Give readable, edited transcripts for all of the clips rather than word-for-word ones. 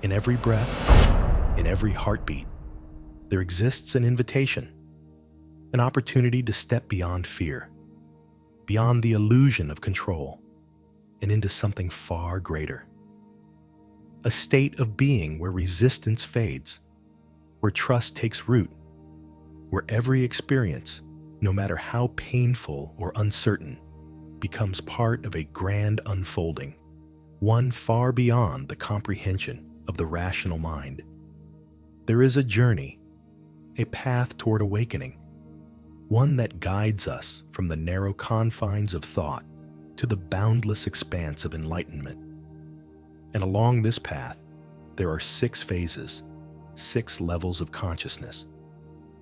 In every breath, in every heartbeat, there exists an invitation, an opportunity to step beyond fear, beyond the illusion of control, and into something far greater. A state of being where resistance fades, where trust takes root, where every experience, no matter how painful or uncertain, becomes part of a grand unfolding, one far beyond the comprehension of the rational mind. There is a journey, a path toward awakening, one that guides us from the narrow confines of thought to the boundless expanse of enlightenment. And along this path, there are 6 phases, 6 levels of consciousness,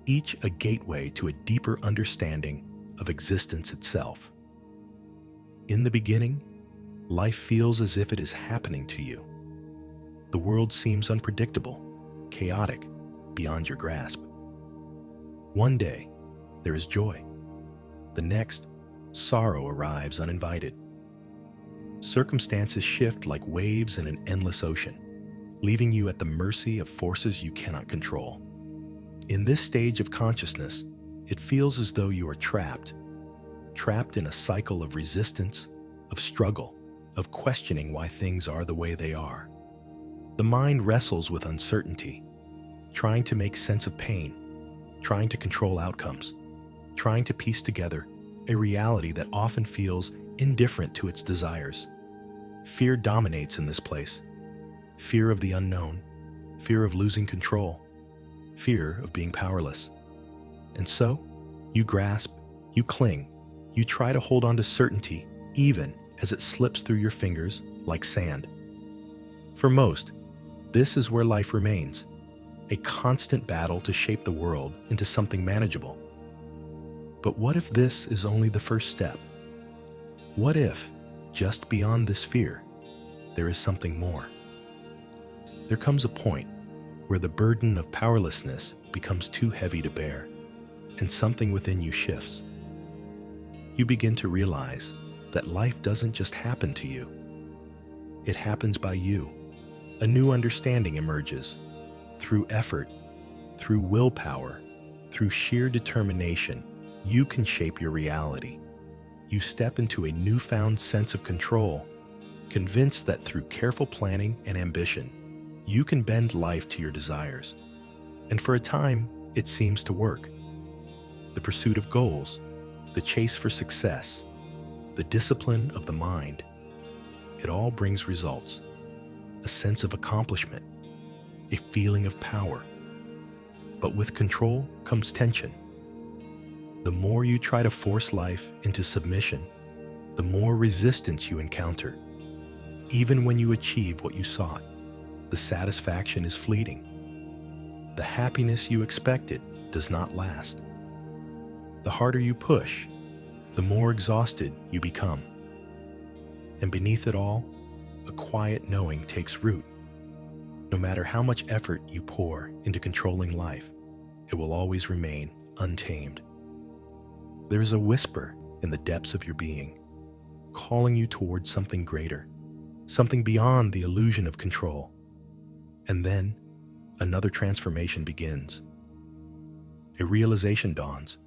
each a gateway to a deeper understanding of existence itself. In the beginning, life feels as if it is happening to you. The world seems unpredictable, chaotic, beyond your grasp. One day, there is joy. The next, sorrow arrives uninvited. Circumstances shift like waves in an endless ocean, leaving you at the mercy of forces you cannot control. In this stage of consciousness, it feels as though you are trapped in a cycle of resistance, of struggle, of questioning why things are the way they are. The mind wrestles with uncertainty, trying to make sense of pain, trying to control outcomes, trying to piece together a reality that often feels indifferent to its desires. Fear dominates in this place. Fear of the unknown, fear of losing control, fear of being powerless. And so, you grasp, you cling, you try to hold on to certainty even as it slips through your fingers like sand. For most, this is where life remains, a constant battle to shape the world into something manageable. But what if this is only the first step? What if, just beyond this fear, there is something more? There comes a point where the burden of powerlessness becomes too heavy to bear, and something within you shifts. You begin to realize that life doesn't just happen to you. It happens by you. A new understanding emerges. Through effort, through willpower, through sheer determination, you can shape your reality. You step into a newfound sense of control, convinced that through careful planning and ambition, you can bend life to your desires. And for a time, it seems to work. The pursuit of goals, the chase for success, the discipline of the mind, it all brings results. A sense of accomplishment, a feeling of power. But with control comes tension. The more you try to force life into submission, the more resistance you encounter. Even when you achieve what you sought, the satisfaction is fleeting. The happiness you expected does not last. The harder you push, the more exhausted you become. And beneath it all, a quiet knowing takes root. No matter how much effort you pour into controlling life, it will always remain untamed. There is a whisper in the depths of your being, calling you towards something greater, something beyond the illusion of control. And then, another transformation begins. A realization dawns.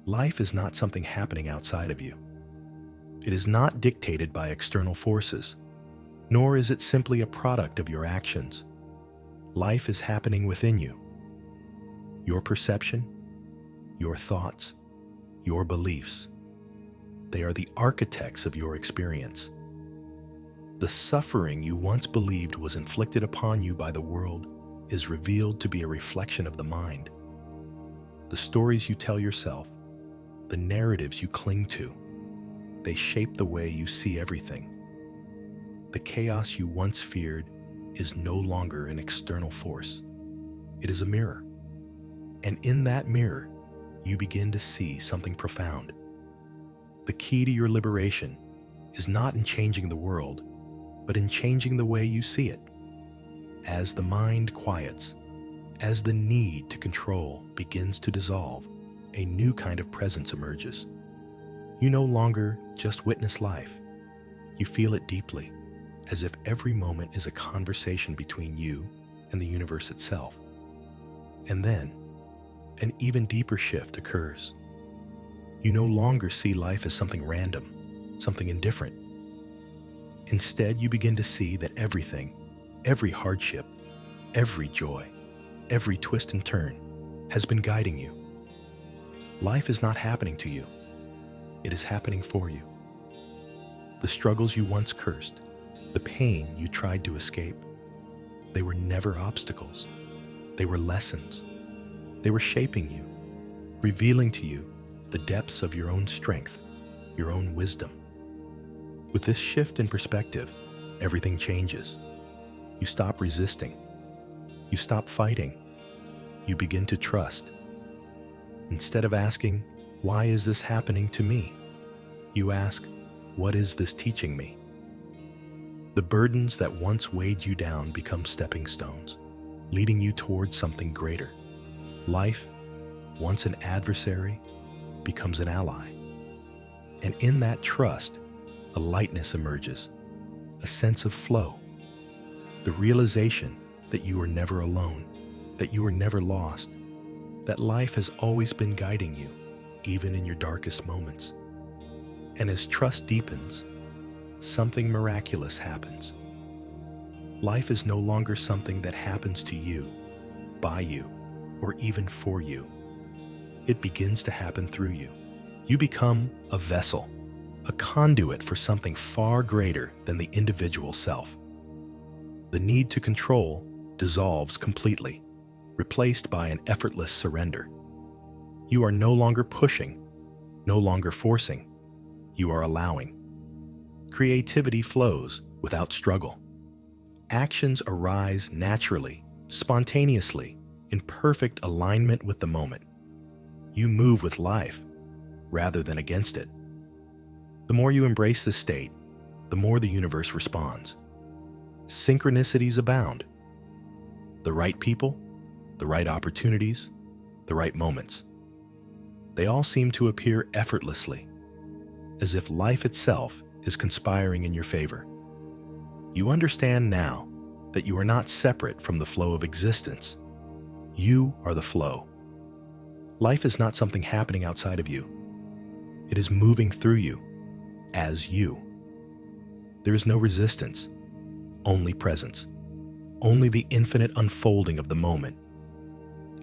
Life is not something happening outside of you. It is not dictated by external forces, nor is it simply a product of your actions. Life is happening within you. Your perception, your thoughts, your beliefs. They are the architects of your experience. The suffering you once believed was inflicted upon you by the world is revealed to be a reflection of the mind. The stories you tell yourself, the narratives you cling to, they shape the way you see everything. The chaos you once feared is no longer an external force. It is a mirror. And in that mirror, you begin to see something profound. The key to your liberation is not in changing the world, but in changing the way you see it. As the mind quiets, as the need to control begins to dissolve, a new kind of presence emerges. You no longer just witness life. You feel it deeply, as if every moment is a conversation between you and the universe itself. And then, an even deeper shift occurs. You no longer see life as something random, something indifferent. Instead, you begin to see that everything, every hardship, every joy, every twist and turn has been guiding you. Life is not happening to you. It is happening for you. The struggles you once cursed, the pain you tried to escape, they were never obstacles. They were lessons. They were shaping you, revealing to you the depths of your own strength, your own wisdom. With this shift in perspective, everything changes. You stop resisting. You stop fighting. You begin to trust. Instead of asking, "Why is this happening to me?" you ask, "What is this teaching me?" The burdens that once weighed you down become stepping stones, leading you towards something greater. Life, once an adversary, becomes an ally. And in that trust, a lightness emerges, a sense of flow, the realization that you are never alone, that you are never lost, that life has always been guiding you, even in your darkest moments. And as trust deepens, something miraculous happens. Life is no longer something that happens to you, by you, or even for you. It begins to happen through you. You become a vessel, a conduit for something far greater than the individual self. The need to control dissolves completely, replaced by an effortless surrender. You are no longer pushing, no longer forcing. You are allowing. Creativity flows without struggle. Actions arise naturally, spontaneously, in perfect alignment with the moment. You move with life rather than against it. The more you embrace this state, the more the universe responds. Synchronicities abound. The right people, the right opportunities, the right moments. They all seem to appear effortlessly, as if life itself is conspiring in your favor. You understand now that you are not separate from the flow of existence. You are the flow. Life is not something happening outside of you. It is moving through you, as you. There is no resistance, only presence, only the infinite unfolding of the moment.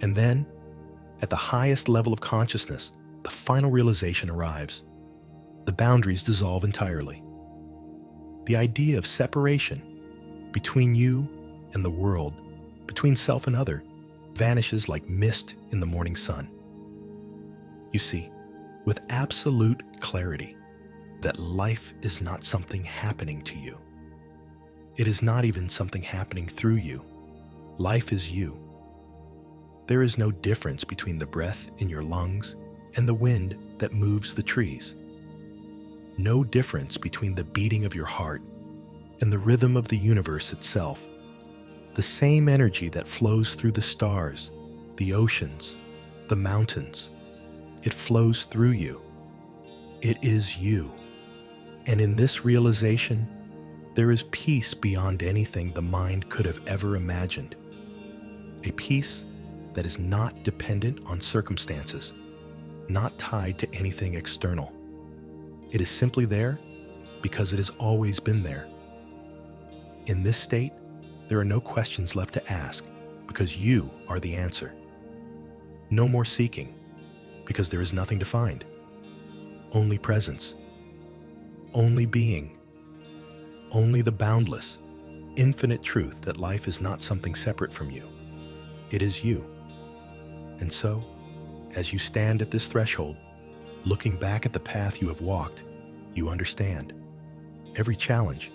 And then, at the highest level of consciousness, the final realization arrives. The boundaries dissolve entirely. The idea of separation between you and the world, between self and other, vanishes like mist in the morning sun. You see, with absolute clarity, that life is not something happening to you. It is not even something happening through you. Life is you. There is no difference between the breath in your lungs and the wind that moves the trees. No difference between the beating of your heart and the rhythm of the universe itself. The same energy that flows through the stars, the oceans, the mountains, it flows through you. It is you. And in this realization, there is peace beyond anything the mind could have ever imagined. A peace that is not dependent on circumstances, not tied to anything external. It is simply there because it has always been there. In this state, there are no questions left to ask because you are the answer. No more seeking because there is nothing to find. Only presence. Only being. Only the boundless, infinite truth that life is not something separate from you. It is you. And so, as you stand at this threshold, looking back at the path you have walked, you understand. Every challenge,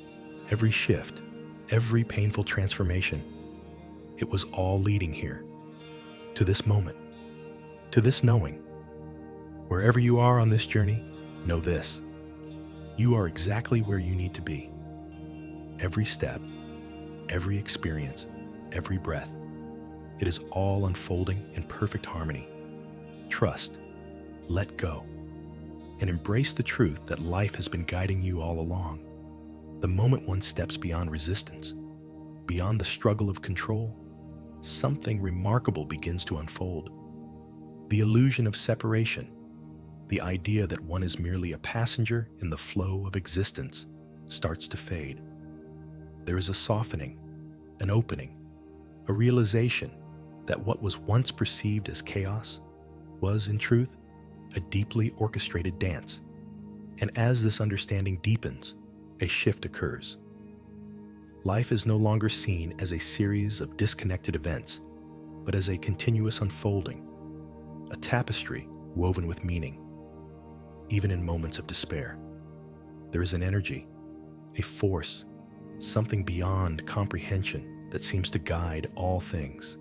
every shift, every painful transformation, it was all leading here, to this moment, to this knowing. Wherever you are on this journey, know this. You are exactly where you need to be. Every step, every experience, every breath, it is all unfolding in perfect harmony. Trust, let go, and embrace the truth that life has been guiding you all along. The moment one steps beyond resistance, beyond the struggle of control, something remarkable begins to unfold. The illusion of separation, the idea that one is merely a passenger in the flow of existence, starts to fade. There is a softening, an opening, a realization that what was once perceived as chaos was, in truth, a deeply orchestrated dance. And as this understanding deepens, a shift occurs. Life is no longer seen as a series of disconnected events, but as a continuous unfolding, a tapestry woven with meaning. Even in moments of despair, there is an energy, a force, something beyond comprehension that seems to guide all things.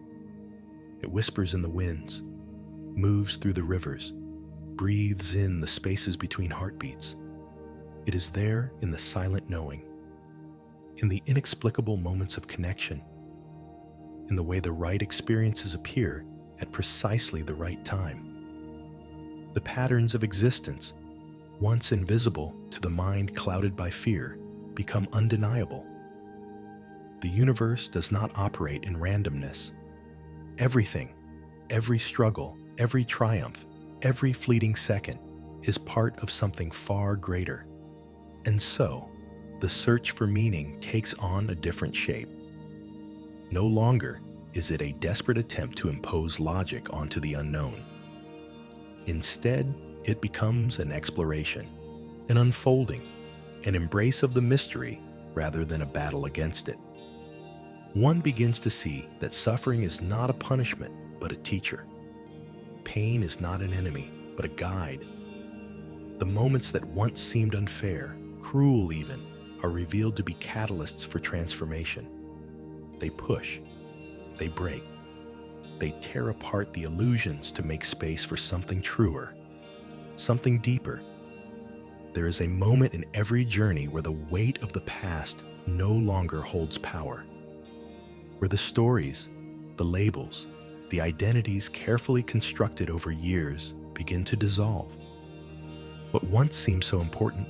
It whispers in the winds, moves through the rivers, breathes in the spaces between heartbeats. It is there in the silent knowing, in the inexplicable moments of connection, in the way the right experiences appear at precisely the right time. The patterns of existence, once invisible to the mind clouded by fear, become undeniable. The universe does not operate in randomness. Everything, every struggle, every triumph, every fleeting second is part of something far greater. And so, the search for meaning takes on a different shape. No longer is it a desperate attempt to impose logic onto the unknown. Instead, it becomes an exploration, an unfolding, an embrace of the mystery rather than a battle against it. One begins to see that suffering is not a punishment, but a teacher. Pain is not an enemy, but a guide. The moments that once seemed unfair, cruel even, are revealed to be catalysts for transformation. They push, they break, they tear apart the illusions to make space for something truer, something deeper. There is a moment in every journey where the weight of the past no longer holds power, where the stories, the labels, the identities carefully constructed over years begin to dissolve. What once seemed so important,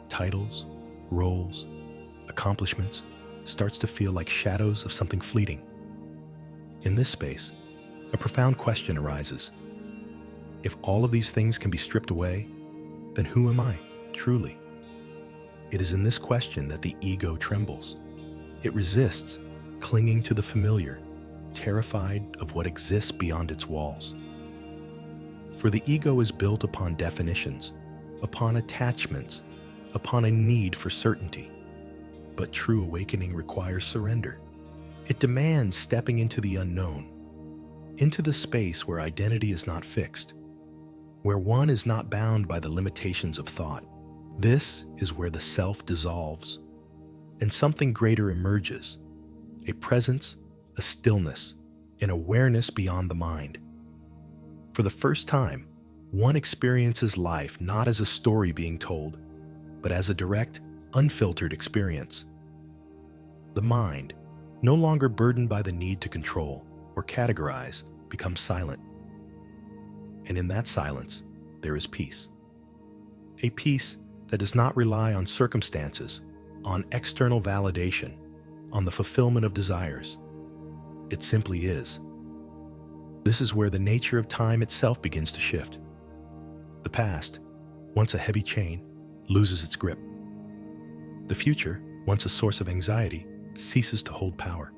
titles, roles, accomplishments, starts to feel like shadows of something fleeting. In this space, a profound question arises. If all of these things can be stripped away, then who am I, truly? It is in this question that the ego trembles. It resists, clinging to the familiar, terrified of what exists beyond its walls. For the ego is built upon definitions, upon attachments, upon a need for certainty. But true awakening requires surrender. It demands stepping into the unknown, into the space where identity is not fixed, where one is not bound by the limitations of thought. This is where the self dissolves, and something greater emerges, a presence, a stillness, an awareness beyond the mind. For the first time, one experiences life not as a story being told, but as a direct, unfiltered experience. The mind, no longer burdened by the need to control or categorize, becomes silent. And in that silence, there is peace. A peace that does not rely on circumstances, on external validation, on the fulfillment of desires. It simply is. This is where the nature of time itself begins to shift. The past, once a heavy chain, loses its grip. The future, once a source of anxiety, ceases to hold power.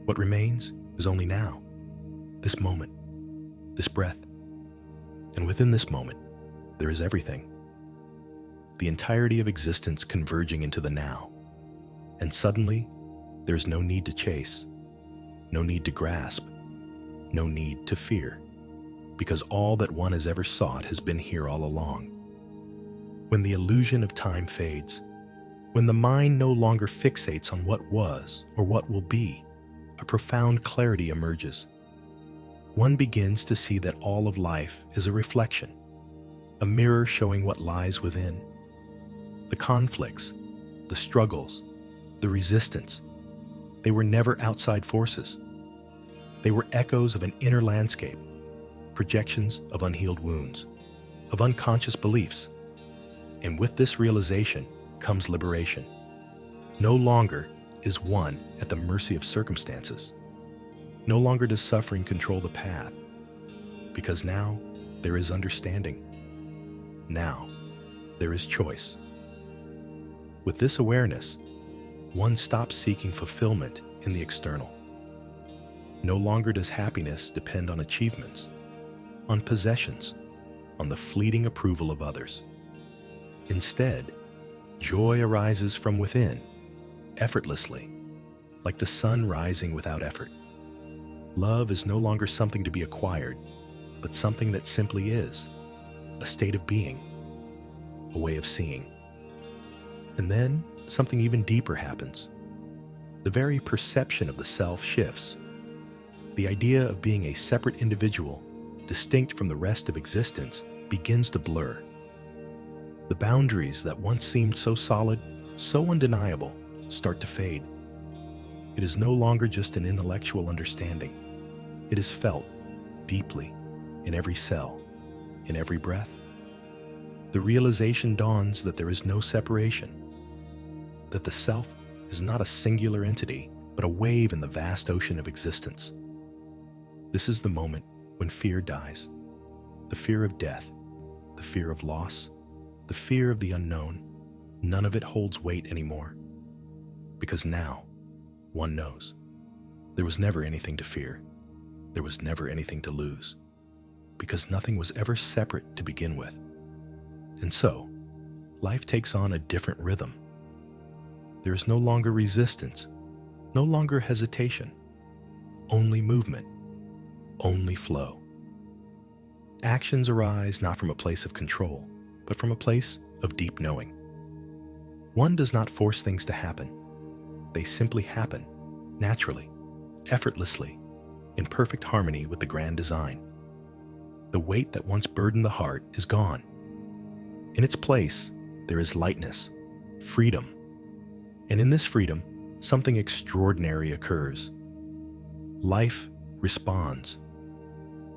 What remains is only now, this moment, this breath. And within this moment, there is everything. The entirety of existence converging into the now. And suddenly, there is no need to chase, no need to grasp, no need to fear, because all that one has ever sought has been here all along. When the illusion of time fades, when the mind no longer fixates on what was or what will be, a profound clarity emerges. One begins to see that all of life is a reflection, a mirror showing what lies within. The conflicts, the struggles, the resistance, they were never outside forces. They were echoes of an inner landscape, projections of unhealed wounds, of unconscious beliefs. And with this realization comes liberation, No longer is one at the mercy of circumstances. No longer does suffering control the path, because now there is understanding. Now there is choice. With this awareness, one stops seeking fulfillment in the external. No longer does happiness depend on achievements, on possessions, on the fleeting approval of others. Instead, joy arises from within, effortlessly, like the sun rising without effort. Love is no longer something to be acquired, but something that simply is, a state of being, a way of seeing. And then something even deeper happens. The very perception of the self shifts. The idea of being a separate individual, distinct from the rest of existence, begins to blur. The boundaries that once seemed so solid, so undeniable, start to fade. It is no longer just an intellectual understanding. It is felt deeply in every cell, in every breath. The realization dawns that there is no separation, that the self is not a singular entity, but a wave in the vast ocean of existence. This is the moment when fear dies. The fear of death, the fear of loss, the fear of the unknown. None of it holds weight anymore. Because now, one knows. There was never anything to fear. There was never anything to lose. Because nothing was ever separate to begin with. And so, life takes on a different rhythm. There is no longer resistance, no longer hesitation, only movement, only flow. Actions arise not from a place of control, but from a place of deep knowing. One does not force things to happen. They simply happen, naturally, effortlessly, in perfect harmony with the grand design. The weight that once burdened the heart is gone. In its place, there is lightness, freedom. And in this freedom, something extraordinary occurs. Life responds.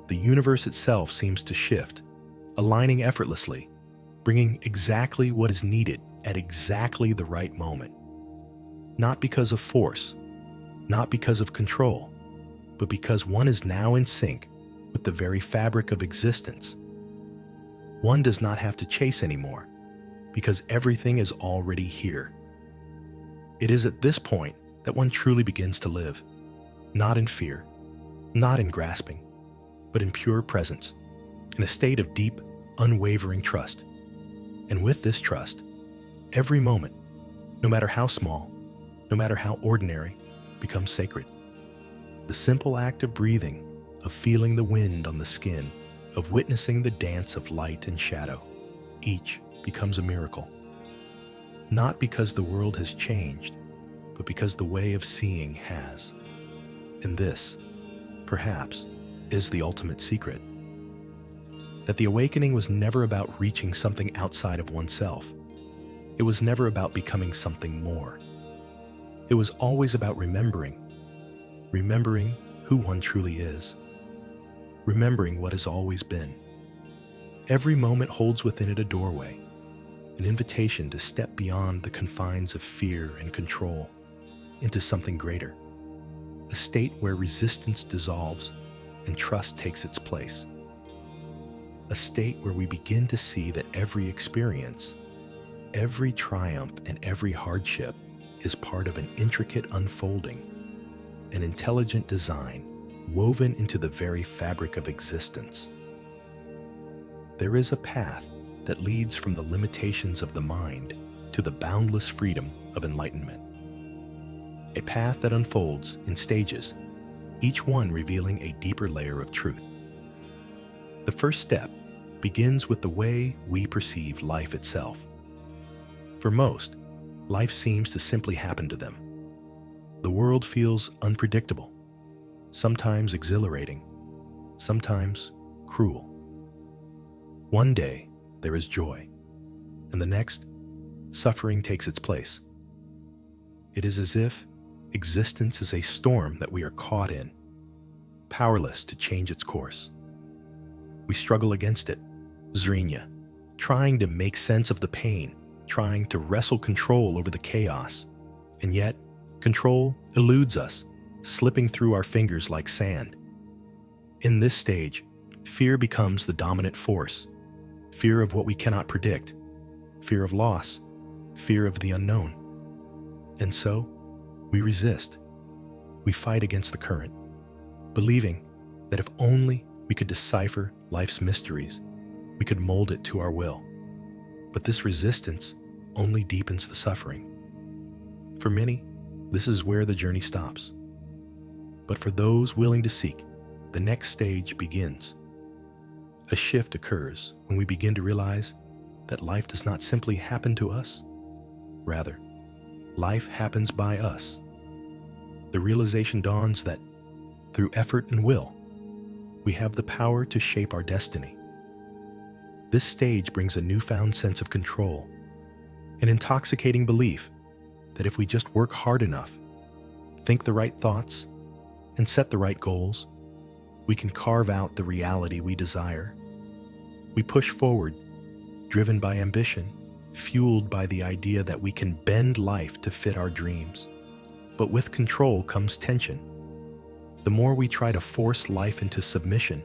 The universe itself seems to shift, aligning effortlessly, bringing exactly what is needed at exactly the right moment. Not because of force, not because of control, but because one is now in sync with the very fabric of existence. One does not have to chase anymore, because everything is already here. It is at this point that one truly begins to live, not in fear, not in grasping, but in pure presence, in a state of deep, unwavering trust. And with this trust, every moment, no matter how small, no matter how ordinary, becomes sacred. The simple act of breathing, of feeling the wind on the skin, of witnessing the dance of light and shadow, each becomes a miracle. Not because the world has changed, but because the way of seeing has. And this, perhaps, is the ultimate secret. That the awakening was never about reaching something outside of oneself. It was never about becoming something more. It was always about remembering who one truly is, remembering what has always been. Every moment holds within it a doorway, an invitation to step beyond the confines of fear and control into something greater, a state where resistance dissolves and trust takes its place, a state where we begin to see that every experience, every triumph, and every hardship is part of an intricate unfolding, an intelligent design woven into the very fabric of existence. There is a path that leads from the limitations of the mind to the boundless freedom of enlightenment. A path that unfolds in stages, each one revealing a deeper layer of truth. The first step begins with the way we perceive life itself. For most, life seems to simply happen to them. The world feels unpredictable, sometimes exhilarating, sometimes cruel. One day, there is joy, and the next, suffering takes its place. It is as if existence is a storm that we are caught in, powerless to change its course. We struggle against it, Zrinya, trying to make sense of the pain, trying to wrestle control over the chaos, And yet, control eludes us, slipping through our fingers like sand. In this stage, fear becomes the dominant force. Fear of what we cannot predict, fear of loss, fear of the unknown. And so, we resist. We fight against the current, believing that if only we could decipher life's mysteries, we could mold it to our will. But this resistance only deepens the suffering. For many, this is where the journey stops. But for those willing to seek, the next stage begins. A shift occurs when we begin to realize that life does not simply happen to us. Rather, life happens by us. The realization dawns that, through effort and will, we have the power to shape our destiny. This stage brings a newfound sense of control, an intoxicating belief that if we just work hard enough, think the right thoughts, and set the right goals, we can carve out the reality we desire. We push forward, driven by ambition, fueled by the idea that we can bend life to fit our dreams. But with control comes tension. The more we try to force life into submission,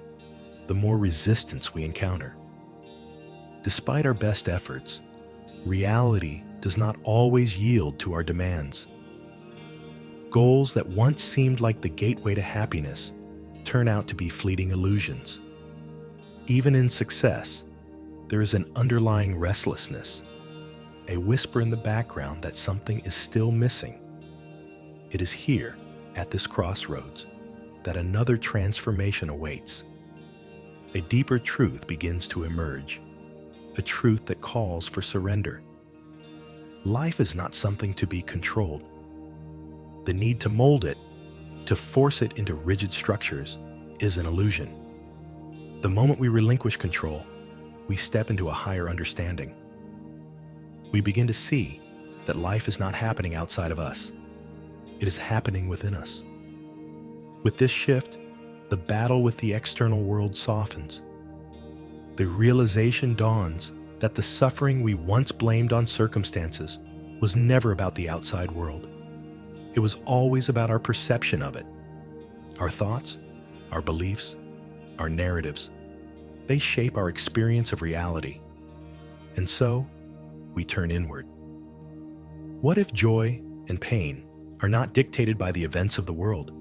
the more resistance we encounter. Despite our best efforts, reality does not always yield to our demands. Goals that once seemed like the gateway to happiness turn out to be fleeting illusions. Even in success, there is an underlying restlessness, a whisper in the background that something is still missing. It is here, at this crossroads, that another transformation awaits. A deeper truth begins to emerge, a truth that calls for surrender. Life is not something to be controlled. The need to mold it, to force it into rigid structures, is an illusion. The moment we relinquish control, we step into a higher understanding. We begin to see that life is not happening outside of us. It is happening within us. With this shift, the battle with the external world softens. The realization dawns that the suffering we once blamed on circumstances was never about the outside world. It was always about our perception of it. Our thoughts, our beliefs, our narratives, they shape our experience of reality. And so, we turn inward. What if joy and pain are not dictated by the events of the world,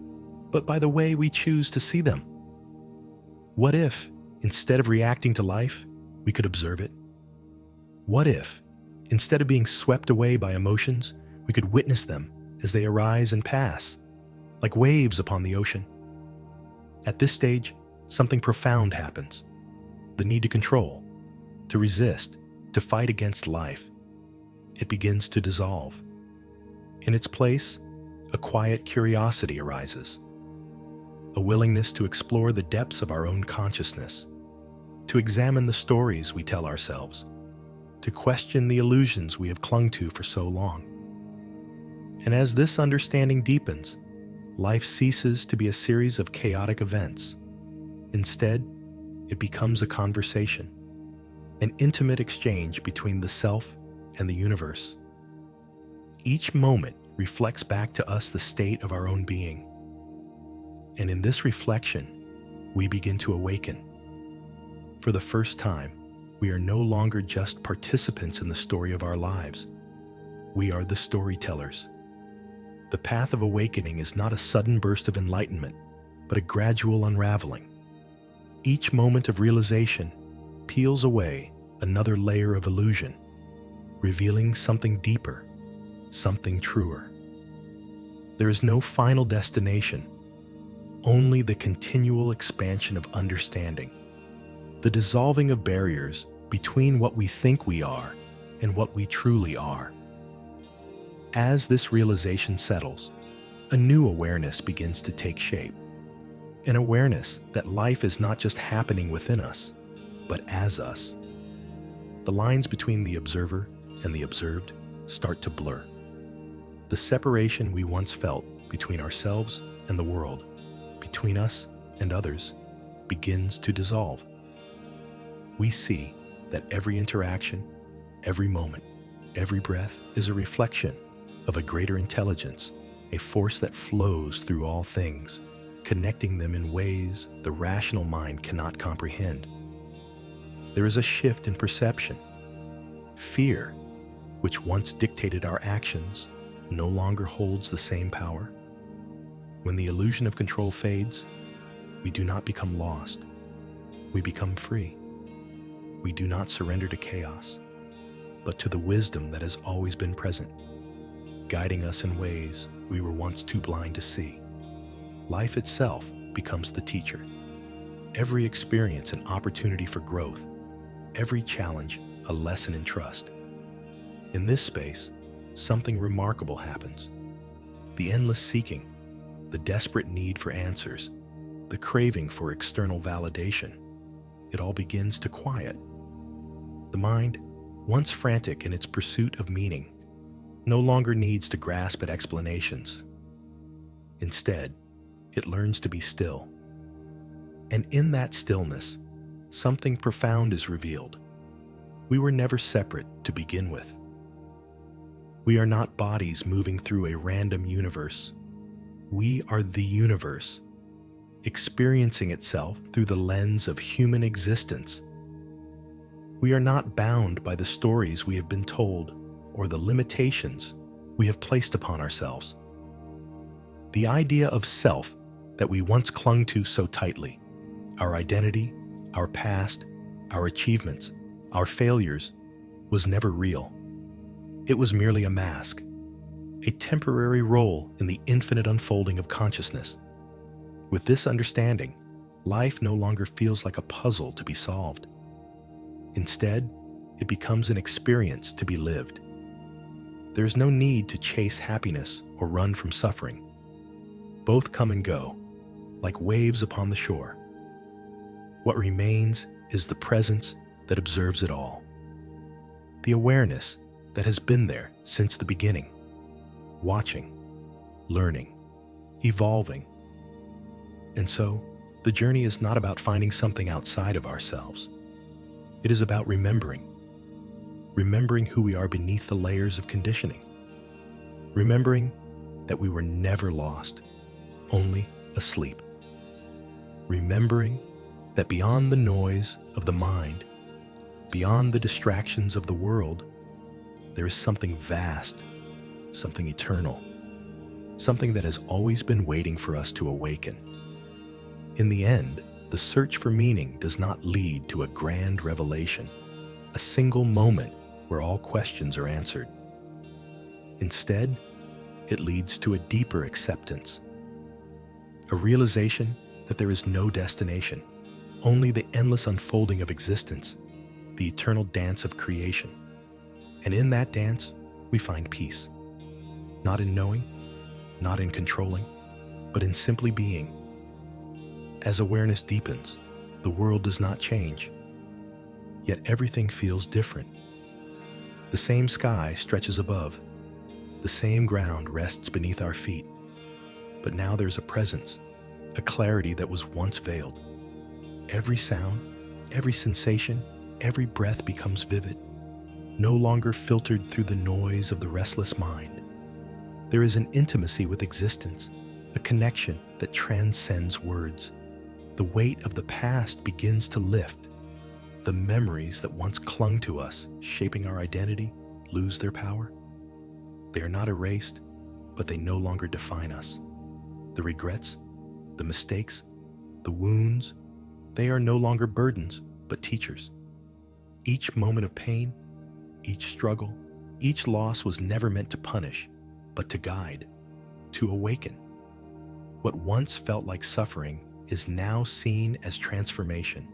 but by the way we choose to see them? What if, instead of reacting to life, we could observe it? What if, instead of being swept away by emotions, we could witness them as they arise and pass, like waves upon the ocean? At this stage, something profound happens. The need to control, to resist, to fight against life. It begins to dissolve. In its place, a quiet curiosity arises, a willingness to explore the depths of our own consciousness, to examine the stories we tell ourselves, to question the illusions we have clung to for so long. And as this understanding deepens, life ceases to be a series of chaotic events. Instead, it becomes a conversation, an intimate exchange between the self and the universe. Each moment reflects back to us the state of our own being. And in this reflection, we begin to awaken. For the first time, we are no longer just participants in the story of our lives. We are the storytellers. The path of awakening is not a sudden burst of enlightenment, but a gradual unraveling. Each moment of realization peels away another layer of illusion, revealing something deeper, something truer. There is no final destination, only the continual expansion of understanding, the dissolving of barriers between what we think we are and what we truly are. As this realization settles, a new awareness begins to take shape, an awareness that life is not just happening within us, but as us. The lines between the observer and the observed start to blur. The separation we once felt between ourselves and the world, between us and others, begins to dissolve. We see that every interaction, every moment, every breath is a reflection, of a greater intelligence, a force that flows through all things, connecting them in ways the rational mind cannot comprehend. There is a shift in perception. Fear, which once dictated our actions, no longer holds the same power. When the illusion of control fades, we do not become lost. We become free. We do not surrender to chaos, but to the wisdom that has always been present, guiding us in ways we were once too blind to see. Life itself becomes the teacher. Every experience an opportunity for growth, every challenge a lesson in trust. In this space, something remarkable happens. The endless seeking, the desperate need for answers, the craving for external validation, it all begins to quiet. The mind, once frantic in its pursuit of meaning, no longer needs to grasp at explanations. Instead, it learns to be still. And in that stillness, something profound is revealed. We were never separate to begin with. We are not bodies moving through a random universe. We are the universe, experiencing itself through the lens of human existence. We are not bound by the stories we have been told or the limitations we have placed upon ourselves. The idea of self that we once clung to so tightly, our identity, our past, our achievements, our failures, was never real. It was merely a mask, a temporary role in the infinite unfolding of consciousness. With this understanding, life no longer feels like a puzzle to be solved. Instead, it becomes an experience to be lived. There is no need to chase happiness or run from suffering. Both come and go, like waves upon the shore. What remains is the presence that observes it all. The awareness that has been there since the beginning, watching, learning, evolving. And so, the journey is not about finding something outside of ourselves. It is about remembering who we are beneath the layers of conditioning. Remembering that we were never lost, only asleep. Remembering that beyond the noise of the mind, beyond the distractions of the world, there is something vast, something eternal, something that has always been waiting for us to awaken. In the end, the search for meaning does not lead to a grand revelation, a single moment where all questions are answered. Instead, it leads to a deeper acceptance, a realization that there is no destination, only the endless unfolding of existence, the eternal dance of creation. And in that dance, we find peace, not in knowing, not in controlling, but in simply being. As awareness deepens, the world does not change, yet everything feels different. The same sky stretches above, the same ground rests beneath our feet, but now there's a presence, a clarity that was once veiled. Every sound, every sensation, every breath becomes vivid, no longer filtered through the noise of the restless mind. There is an intimacy with existence, a connection that transcends words. The weight of the past begins to lift. The memories that once clung to us, shaping our identity, lose their power. They are not erased, but they no longer define us. The regrets, the mistakes, the wounds, they are no longer burdens, but teachers. Each moment of pain, each struggle, each loss was never meant to punish, but to guide, to awaken. What once felt like suffering is now seen as transformation,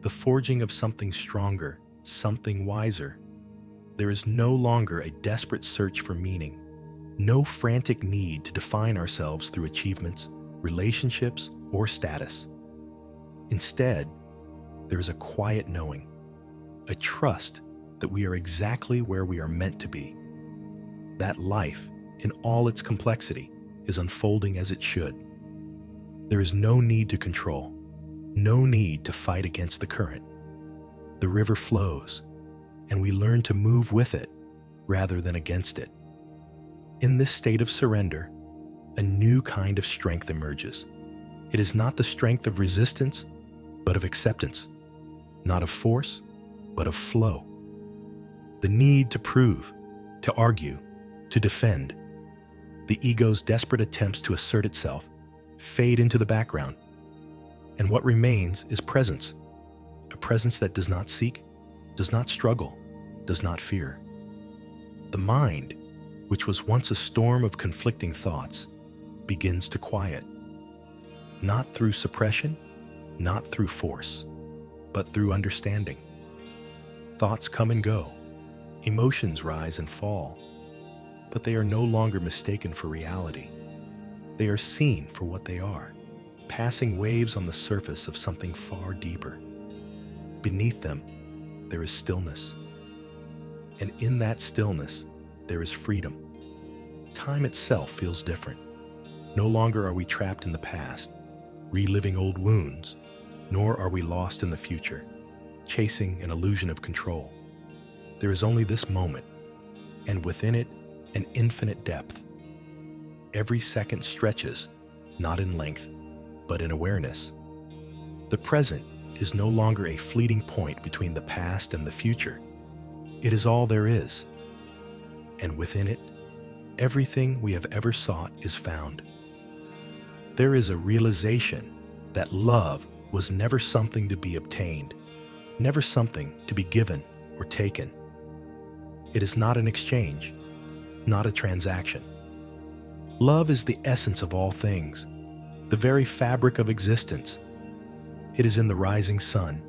the forging of something stronger, something wiser. There is no longer a desperate search for meaning, no frantic need to define ourselves through achievements, relationships, or status. Instead, there is a quiet knowing, a trust that we are exactly where we are meant to be. That life, in all its complexity, is unfolding as it should. There is no need to control, no need to fight against the current. The river flows, and we learn to move with it rather than against it. In this state of surrender, a new kind of strength emerges. It is not the strength of resistance, but of acceptance. Not of force, but of flow. The need to prove, to argue, to defend, the ego's desperate attempts to assert itself fade into the background. And what remains is presence, a presence that does not seek, does not struggle, does not fear. The mind, which was once a storm of conflicting thoughts, begins to quiet. Not through suppression, not through force, but through understanding. Thoughts come and go, emotions rise and fall, but they are no longer mistaken for reality. They are seen for what they are, passing waves on the surface of something far deeper. Beneath them, there is stillness. And in that stillness, there is freedom. Time itself feels different. No longer are we trapped in the past, reliving old wounds, nor are we lost in the future, chasing an illusion of control. There is only this moment, and within it, an infinite depth. Every second stretches, not in length, but in awareness. The present is no longer a fleeting point between the past and the future. It is all there is. And within it, everything we have ever sought is found. There is a realization that love was never something to be obtained, never something to be given or taken. It is not an exchange, not a transaction. Love is the essence of all things, the very fabric of existence. It is in the rising sun,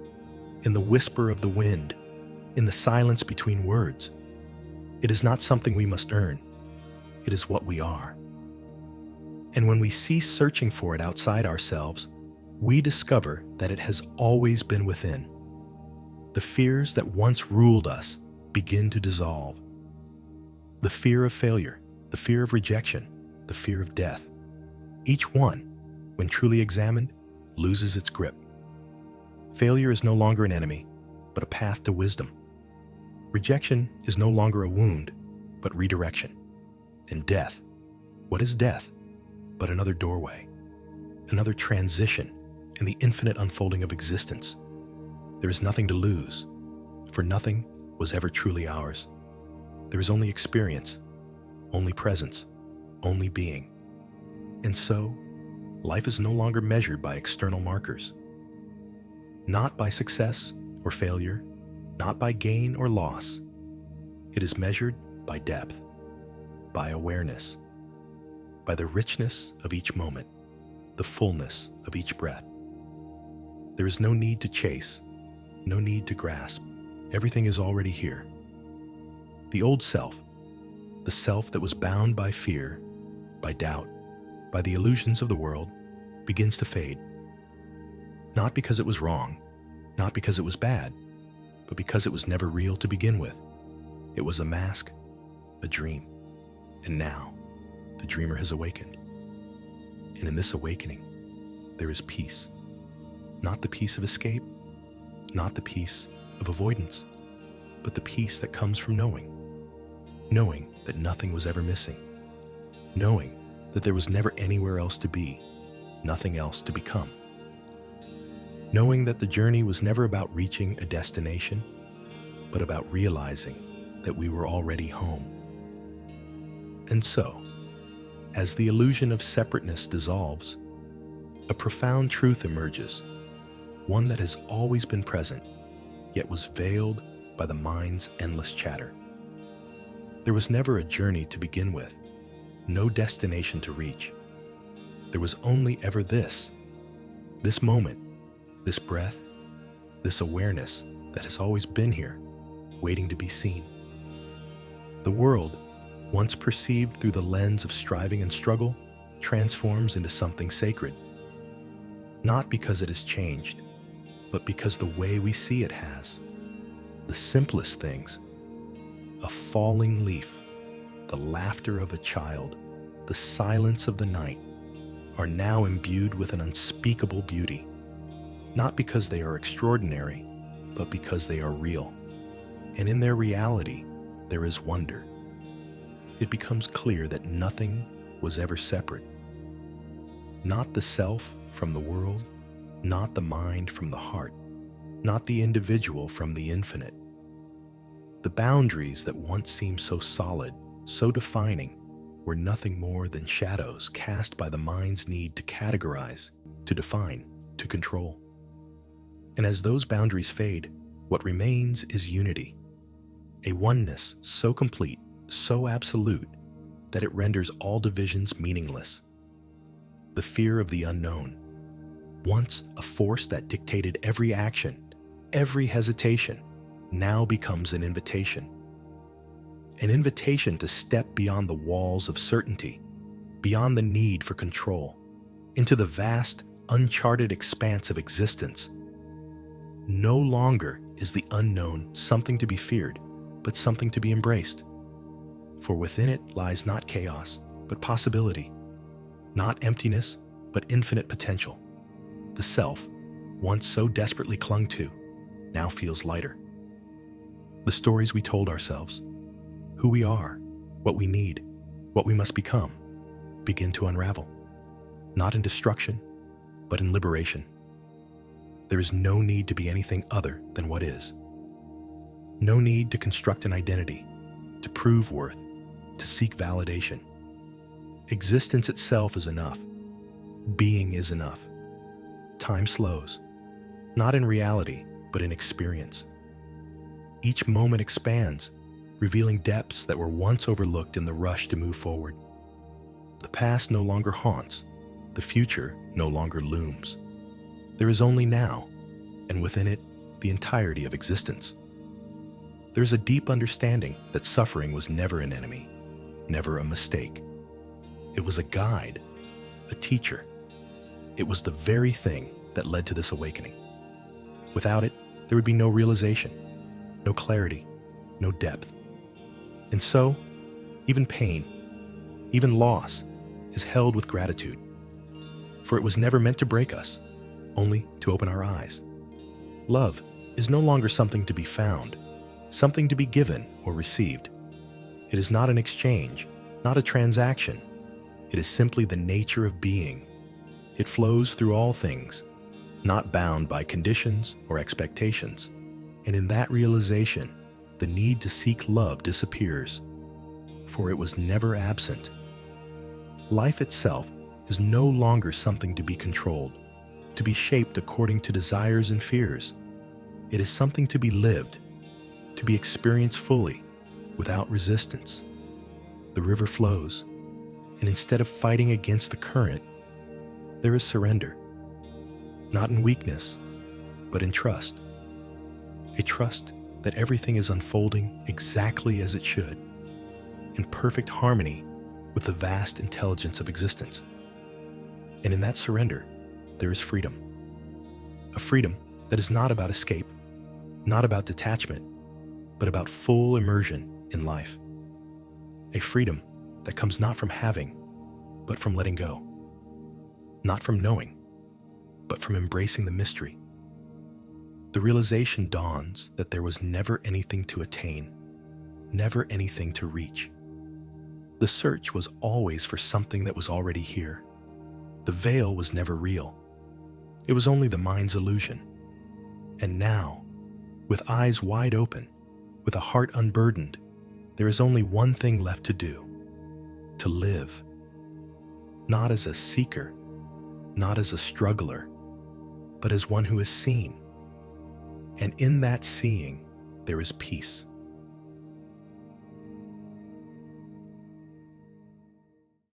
in the whisper of the wind, in the silence between words. It is not something we must earn. It is what we are. And when we cease searching for it outside ourselves, we discover that it has always been within. The fears that once ruled us begin to dissolve. The fear of failure, the fear of rejection, the fear of death. Each one, when truly examined, loses its grip. Failure is no longer an enemy, but a path to wisdom. Rejection is no longer a wound, but redirection. And death, what is death? But another doorway, another transition in the infinite unfolding of existence. There is nothing to lose, for nothing was ever truly ours. There is only experience, only presence, only being. And so, life is no longer measured by external markers. Not by success or failure, not by gain or loss. It is measured by depth, by awareness, by the richness of each moment, the fullness of each breath. There is no need to chase, no need to grasp. Everything is already here. The old self, the self that was bound by fear, by doubt, by the illusions of the world, begins to fade. Not because it was wrong, not because it was bad, but because it was never real to begin with. It was a mask, a dream. And now, the dreamer has awakened. And in this awakening, there is peace. Not the peace of escape, not the peace of avoidance, but the peace that comes from knowing. Knowing that nothing was ever missing. Knowing that there was never anywhere else to be, nothing else to become. Knowing that the journey was never about reaching a destination, but about realizing that we were already home. And so, as the illusion of separateness dissolves, a profound truth emerges, one that has always been present, yet was veiled by the mind's endless chatter. There was never a journey to begin with, no destination to reach. There was only ever this moment, this breath, this awareness that has always been here, waiting to be seen. The world, once perceived through the lens of striving and struggle, transforms into something sacred. Not because it has changed, but because the way we see it has. The simplest things, a falling leaf, the laughter of a child, the silence of the night, are now imbued with an unspeakable beauty. Not because they are extraordinary, but because they are real. And in their reality, there is wonder. it becomes clear that nothing was ever separate. Not the self from the world, not the mind from the heart, not the individual from the infinite. The boundaries that once seemed so solid, so defining, were nothing more than shadows cast by the mind's need to categorize, to define, to control. And as those boundaries fade, what remains is unity, a oneness so complete, so absolute, that it renders all divisions meaningless. The fear of the unknown, once a force that dictated every action, every hesitation, now becomes an invitation. An invitation to step beyond the walls of certainty, beyond the need for control, into the vast, uncharted expanse of existence. No longer is the unknown something to be feared, but something to be embraced. For within it lies not chaos, but possibility, not emptiness, but infinite potential. The self, once so desperately clung to, now feels lighter. The stories we told ourselves, who we are, what we need, what we must become, begin to unravel, not in destruction, but in liberation. There is no need to be anything other than what is. No need to construct an identity, to prove worth, to seek validation. Existence itself is enough. Being is enough. Time slows, not in reality, but in experience. Each moment expands, revealing depths that were once overlooked in the rush to move forward. The past no longer haunts, the future no longer looms. There is only now, and within it, the entirety of existence. There is a deep understanding that suffering was never an enemy, never a mistake. It was a guide, a teacher. It was the very thing that led to this awakening. Without it, there would be no realization, no clarity, no depth. And so, even pain, even loss, is held with gratitude. For it was never meant to break us, only to open our eyes. Love is no longer something to be found, something to be given or received. It is not an exchange, not a transaction. It is simply the nature of being. It flows through all things, not bound by conditions or expectations. And in that realization, the need to seek love disappears, for it was never absent. Life itself is no longer something to be controlled, to be shaped according to desires and fears. It is something to be lived, to be experienced fully, without resistance. The river flows, and instead of fighting against the current, there is surrender, not in weakness, but in trust. A trust that everything is unfolding exactly as it should, in perfect harmony with the vast intelligence of existence. And in that surrender, there is freedom. A freedom that is not about escape, not about detachment, but about full immersion in life. A freedom that comes not from having, but from letting go. Not from knowing, but from embracing the mystery. The realization dawns that there was never anything to attain, never anything to reach. The search was always for something that was already here. The veil was never real. It was only the mind's illusion. And now, with eyes wide open, with a heart unburdened, there is only one thing left to do: to live. Not as a seeker, not as a struggler, but as one who is seen. And in that seeing, there is peace.